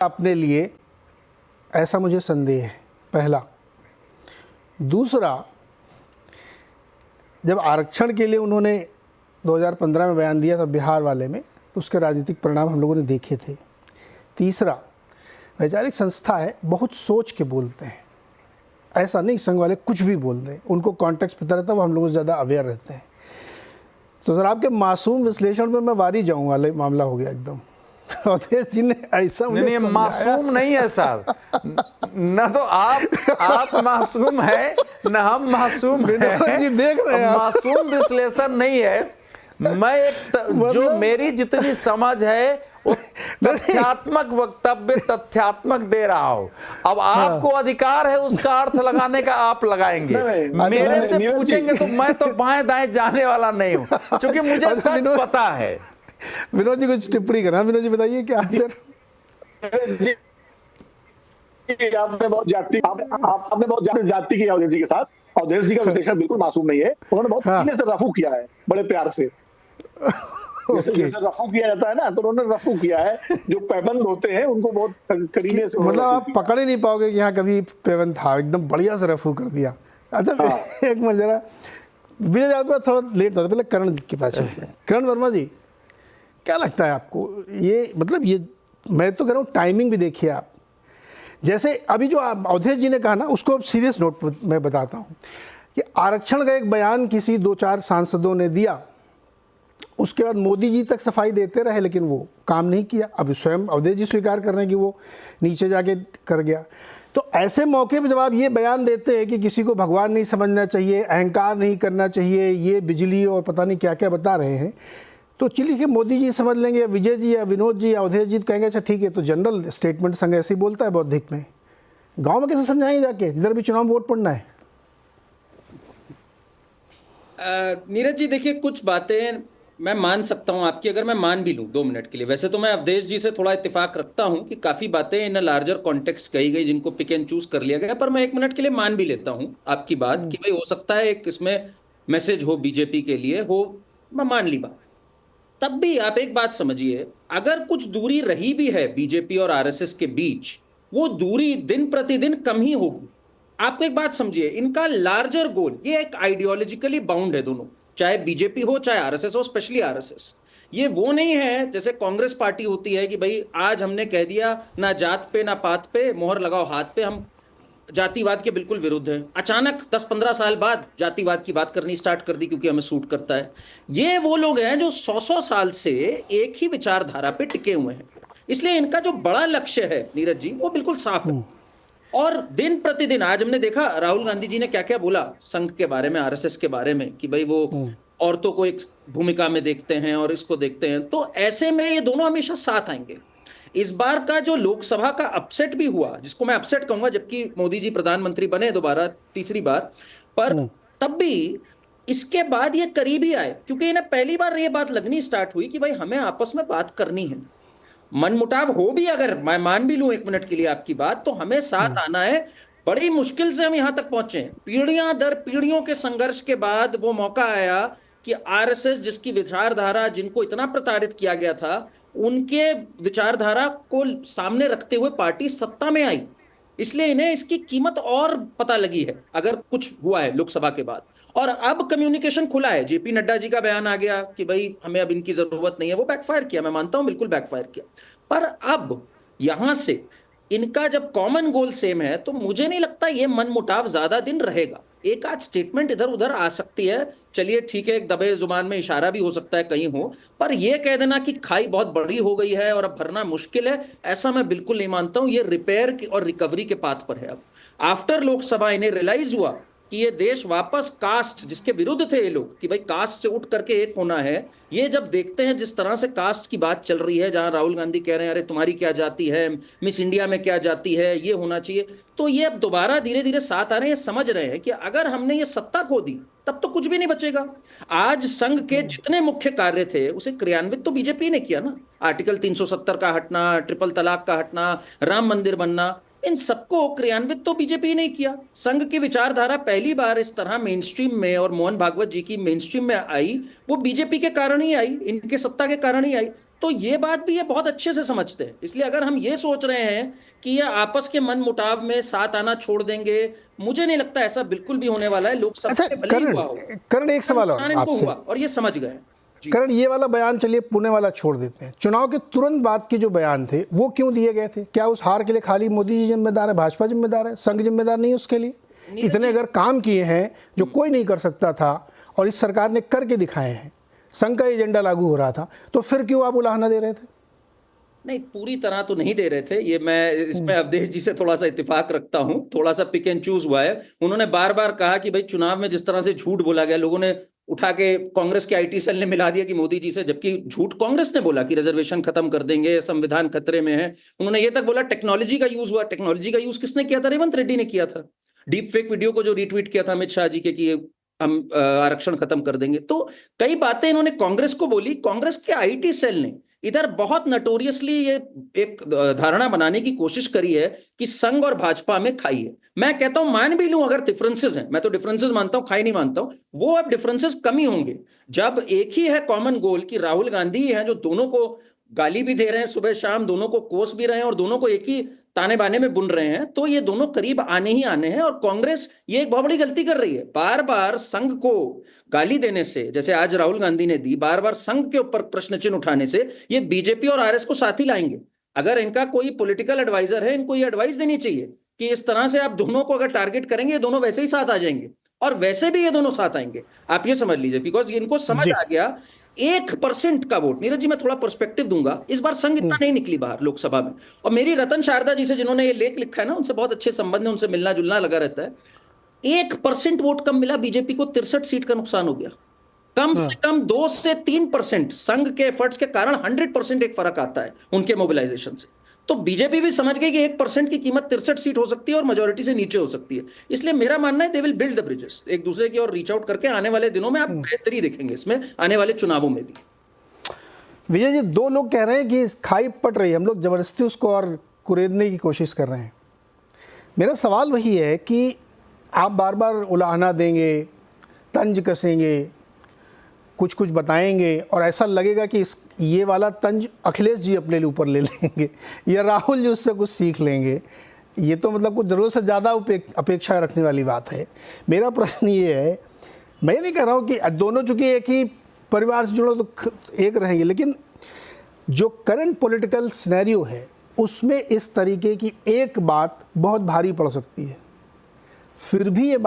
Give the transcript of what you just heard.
अपने लिए, ऐसा मुझे संदेह है, पहला। दूसरा, जब आरक्षण के लिए उन्होंने 2015 में बयान दिया था बिहार वाले में, तो उसके राजनीतिक परिणाम हम लोगों ने देखे थे। तीसरा, वैचारिक संस्था है, बहुत सोच के बोलते हैं, ऐसा नहीं संघ वाले कुछ भी बोल दें, उनको कॉन्टेक्स्ट पता रहता है, वो हम लोग ज़्यादा अवेयर रहते हैं। तो सर आपके मासूम विश्लेषण पे मैं वारी जाऊँ वाले मामला हो गया एकदम। अवधेश जी ने ऐसा नहीं, मासूम नहीं है सर, न तो आप मासूम है न हम मासूम हैं। जी देख रहे हैं मासूम विश्लेषण नहीं है। मैं जो मेरी जितनी समझ है वो तथ्यात्मक वक्तव्य तथ्यात्मक दे रहा हूं। अब आपको अधिकार है उसका अर्थ लगाने का, आप लगाएंगे। मेरे से पूछेंगे तो मैं तो बाएं दाएं जाने वाला नहीं हूं, क्योंकि मुझे सच पता है। विनोद जी कुछ टिप्पणी करना। विनोद जी बताइए क्या सर। आपने बहुत जाति की अवधेश जी के साथ। अवधेश जी का विश्लेषण बिल्कुल मासूम नहीं है, उन्होंने बहुत सीने से रफू किया है, बड़े प्यार से। जैसे रफू किया जाता है ना, तो उन्होंने रफू किया है। जो पैबंद होते हैं उनको बहुत करीने से, मतलब आप पकड़ ही नहीं पाओगे कि यहाँ कभी पैबंद था, एकदम बढ़िया से रफू कर दिया। अच्छा एक मिनट जरा, विजय आपका थोड़ा लेट होता, पहले करण के पास चलते हैं। करण वर्मा जी, क्या लगता है आपको ये, मतलब ये मैं तो कह रहा हूँ टाइमिंग भी देखिए आप। जैसे अभी जो अवधेश जी ने कहा ना, उसको सीरियस नोट पर मैं बताता हूँ कि आरक्षण का एक बयान किसी 2-4 सांसदों ने दिया, उसके बाद मोदी जी तक सफाई देते रहे, लेकिन वो काम नहीं किया। अब स्वयं अवधेश जी स्वीकार कर रहे हैं कि वो नीचे जाके कर गया। तो ऐसे मौके पर जब आप ये बयान देते हैं कि किसी को भगवान नहीं समझना चाहिए, अहंकार नहीं करना चाहिए, ये बिजली और पता नहीं क्या क्या बता रहे हैं, तो चलिए कि मोदी जी समझ लेंगे, या विजय जी या विनोद जी या अवधेश जी कहेंगे अच्छा ठीक है, तो जनरल स्टेटमेंट संघ ऐसे ही बोलता है बौद्धिक में। गांव में कैसे समझाएंगे जाके, इधर भी चुनाव में वोट पड़ना है। नीरज जी देखिए, कुछ बातें मैं मान सकता हूं आपकी, अगर मैं मान भी लूं 2 मिनट के लिए। वैसे तो मैं अवधेश जी से थोड़ा इत्तेफाक रखता हूं कि काफी बातें इन लार्जर कॉन्टेक्स्ट कही गई, जिनको पिक एंड चूज कर लिया गया, पर मैं 1 मिनट के लिए मान भी लेता हूं आपकी बात कि भाई हो सकता है एक इसमें मैसेज हो बीजेपी के लिए हो, मैं मान ली बात। तब भी आप एक बात समझिए, अगर कुछ दूरी रही भी है बीजेपी और आरएसएस के बीच, वो दूरी दिन प्रतिदिन कम ही होगी। आप एक बात समझिए, इनका लार्जर गोल, ये एक आइडियोलॉजिकली बाउंड है दोनों, चाहे बीजेपी हो चाहे आरएसएस हो, स्पेशली आरएसएस। ये वो नहीं है जैसे कांग्रेस पार्टी होती है कि भाई आज हमने कह दिया ना जात पे ना पात पे, मोहर लगाओ हाथ पे, हम जातिवाद के बिल्कुल विरुद्ध है। अचानक 10-15 साल बाद जातिवाद की बात करनी स्टार्ट कर दी क्योंकि हमें सूट करता है। ये वो लोग हैं जो 100 साल से एक ही विचारधारा पे टिके हुए हैं, इसलिए इनका जो बड़ा लक्ष्य है नीरज जी, वो बिल्कुल साफ है। और दिन प्रतिदिन आज हमने देखा राहुल गांधी जी ने क्या क्या बोला संघ के बारे में, आरएसएस के बारे में, कि भाई वो औरतों को एक भूमिका में देखते हैं और इसको देखते हैं। तो ऐसे में ये दोनों हमेशा साथ आएंगे। इस बार का जो लोकसभा का अपसेट भी हुआ, जिसको मैं अपसेट कहूंगा, जबकि मोदी जी प्रधानमंत्री बने दोबारा तीसरी बार, पर तब भी इसके बाद ये करीब ही आए, क्योंकि इन्हें पहली बार ये बात लगनी स्टार्ट हुई कि भाई हमें आपस में बात करनी है। मनमुटाव हो भी, अगर मैं मान भी लूं 1 मिनट के लिए आपकी बात, तो हमें साथ आना है। बड़ी मुश्किल से हम यहां तक पहुंचे, पीढ़ियां दर पीढ़ियों के संघर्ष के बाद वो मौका आया कि आरएसएस, जिसकी विचारधारा, जिनको इतना प्रताड़ित किया गया था, उनके विचारधारा को सामने रखते हुए पार्टी सत्ता में आई। इसलिए इन्हें इसकी कीमत और पता लगी है अगर कुछ हुआ है लोकसभा के बाद। और अब कम्युनिकेशन खुला है। जेपी नड्डा जी का बयान आ गया कि भाई हमें अब इनकी जरूरत नहीं है, वो बैकफायर किया, मैं मानता हूं बिल्कुल बैकफायर किया। पर अब यहां से इनका जब कॉमन गोल सेम है, तो मुझे नहीं लगता ये मनमुटाव ज्यादा दिन रहेगा। एक आध स्टेटमेंट इधर उधर आ सकती है, चलिए ठीक है, एक दबे जुबान में इशारा भी हो सकता है कहीं हो, पर यह कह देना कि खाई बहुत बड़ी हो गई है और अब भरना मुश्किल है, ऐसा मैं बिल्कुल नहीं मानता हूं। ये रिपेयर की और रिकवरी के पाथ पर है। अब आफ्टर लोकसभा इन्हें रियलाइज हुआ कि ये देश वापस कास्ट, जिसके विरुद्ध थे ये लोग कि भाई कास्ट से उठ करके एक होना है, ये जब देखते हैं जिस तरह से कास्ट की बात चल रही है, जहां राहुल गांधी कह रहे हैं अरे तुम्हारी क्या जाति है, मिस इंडिया में क्या जाति है, ये होना चाहिए, तो ये अब दोबारा धीरे धीरे साथ आ रहे हैं। समझ रहे हैं कि अगर हमने ये सत्ता खो दी तब तो कुछ भी नहीं बचेगा। आज संघ के जितने मुख्य कार्य थे उसे क्रियान्वित तो बीजेपी ने किया ना। आर्टिकल 370 का हटना, ट्रिपल तलाक का हटना, राम मंदिर बनना, इन सबको क्रियान्वित तो बीजेपी ने किया। संघ की विचारधारा पहली बार इस तरह मेन स्ट्रीम में, और मोहन भागवत जी की मेन स्ट्रीम में आई, वो बीजेपी के कारण ही आई, इनके सत्ता के कारण ही आई। तो ये बात भी ये बहुत अच्छे से समझते हैं। इसलिए अगर हम ये सोच रहे हैं कि ये आपस के मन मुटाव में साथ आना छोड़ देंगे, मुझे नहीं लगता ऐसा बिल्कुल भी होने वाला है। लोकसभा अच्छा में भले ही करण, हुआ हो, करण एक सवाल और नुकसान इनको आपसे। हुआ और ये समझ गए। जी। करण, ये वाला बयान चलिए पुणे वाला छोड़ देते हैं, चुनाव के तुरंत बाद के जो बयान थे वो क्यों दिए गए थे? क्या उस हार के लिए खाली मोदी जी जिम्मेदार है, भाजपा जिम्मेदार है, संघ जिम्मेदार नहीं है उसके लिए? इतने अगर काम किए हैं जो कोई नहीं कर सकता था और इस सरकार ने करके दिखाए हैं, संघ का एजेंडा लागू हो रहा था, तो फिर क्यों आप उलाहना दे रहे थे? नहीं, पूरी तरह तो नहीं दे रहे थे। ये मैं इसमें अवधेश जी से थोड़ा सा इत्तेफाक रखता हूं, थोड़ा सा पिक एंड चूज हुआ है। उन्होंने बार बार कहा कि भाई चुनाव में जिस तरह से झूठ बोला गया, लोगों ने उठा के कांग्रेस के आईटी सेल ने मिला दिया कि मोदी जी से, जबकि झूठ कांग्रेस ने बोला कि रिजर्वेशन खत्म कर देंगे, संविधान खतरे में है। उन्होंने ये तक बोला टेक्नोलॉजी का यूज हुआ। टेक्नोलॉजी का यूज किसने किया था? रेवंत रेड्डी ने किया था। डीप फेक वीडियो को जो रिट्वीट किया था अमित शाह जी के कि हम आरक्षण खत्म कर देंगे। तो कई बातें इन्होंने कांग्रेस को बोली। कांग्रेस के आईटी सेल ने इधर बहुत नटोरियसली ये एक धारणा बनाने की कोशिश करी है कि संघ और भाजपा में खाई है। मैं कहता हूं मान भी लूं अगर डिफरेंसेस हैं, मैं तो डिफरेंसेस मानता हूं, खाई नहीं मानता हूं। वो अब डिफरेंसेस कम ही होंगे जब एक ही है कॉमन गोल कि राहुल गांधी हैं जो दोनों को गाली भी दे रहे हैं सुबह शाम, दोनों को कोस भी रहे हैं और दोनों को एक ही ताने बाने में बुन रहे हैं। तो ये दोनों करीब आने ही आने हैं। और कांग्रेस ये एक बहुत बड़ी गलती कर रही है, बार बार संघ को गाली देने से, जैसे आज राहुल गांधी ने दी, बार बार संघ के ऊपर प्रश्न चिन्ह उठाने से ये बीजेपी और आरएस को साथ ही लाएंगे। अगर इनका कोई पॉलिटिकल एडवाइजर है, इनको ये एडवाइस देनी चाहिए कि इस तरह से आप दोनों को अगर टारगेट करेंगे, ये दोनों वैसे ही साथ आ जाएंगे और वैसे भी ये दोनों साथ आएंगे। आप ये समझ लीजिए, बिकॉज इनको समझ आ गया 1% का वोट। नीरज जी, मैं थोड़ा पर्सपेक्टिव दूंगा। इस बार संघ इतना नहीं निकली बाहर लोकसभा में। और मेरी रतन शारदा जी से, जिन्होंने ये लेख लिखा है ना, उनसे बहुत अच्छे संबंध है, उनसे मिलना जुलना लगा रहता है। 1% वोट कम मिला बीजेपी को, 63 सीट का नुकसान हो गया। कम से कम 2 से 3% संघ के एफर्ट्स के कारण 100% एक फर्क आता है उनके मोबिलाइजेशन से। तो बीजेपी भी समझ गई कि 1% की कीमत 63 सीट हो सकती है और मेजोरिटी से नीचे हो सकती है। इसलिए मेरा मानना है they will build the bridges, एक दूसरे की ओर रीच आउट करके आने वाले दिनों में आप बेहतरी देखेंगे इसमें, आने वाले चुनावों में भी। विजय जी, दो लोग कह रहे हैं कि खाई पट रही है, हम लोग जबरदस्ती उसको और कुरेदने की कोशिश कर रहे हैं। मेरा सवाल वही है कि आप बार बार उलाहना देंगे, तंज कसेंगे, कुछ कुछ बताएंगे और ऐसा लगेगा कि ये वाला तंज अखिलेश जी अपने लिए ऊपर ले लेंगे या राहुल जी उससे कुछ सीख लेंगे। ये तो मतलब कुछ ज़रूरत से ज़्यादा अपेक्षा रखने वाली बात है। मेरा प्रश्न ये है, मैं नहीं कह रहा हूँ कि दोनों चूँकि एक ही परिवार से जुड़ो तो एक रहेंगे, लेकिन जो करंट पॉलिटिकल सिनेरियो है उसमें इस तरीके की एक बात बहुत भारी पड़ सकती है। फिर भी ये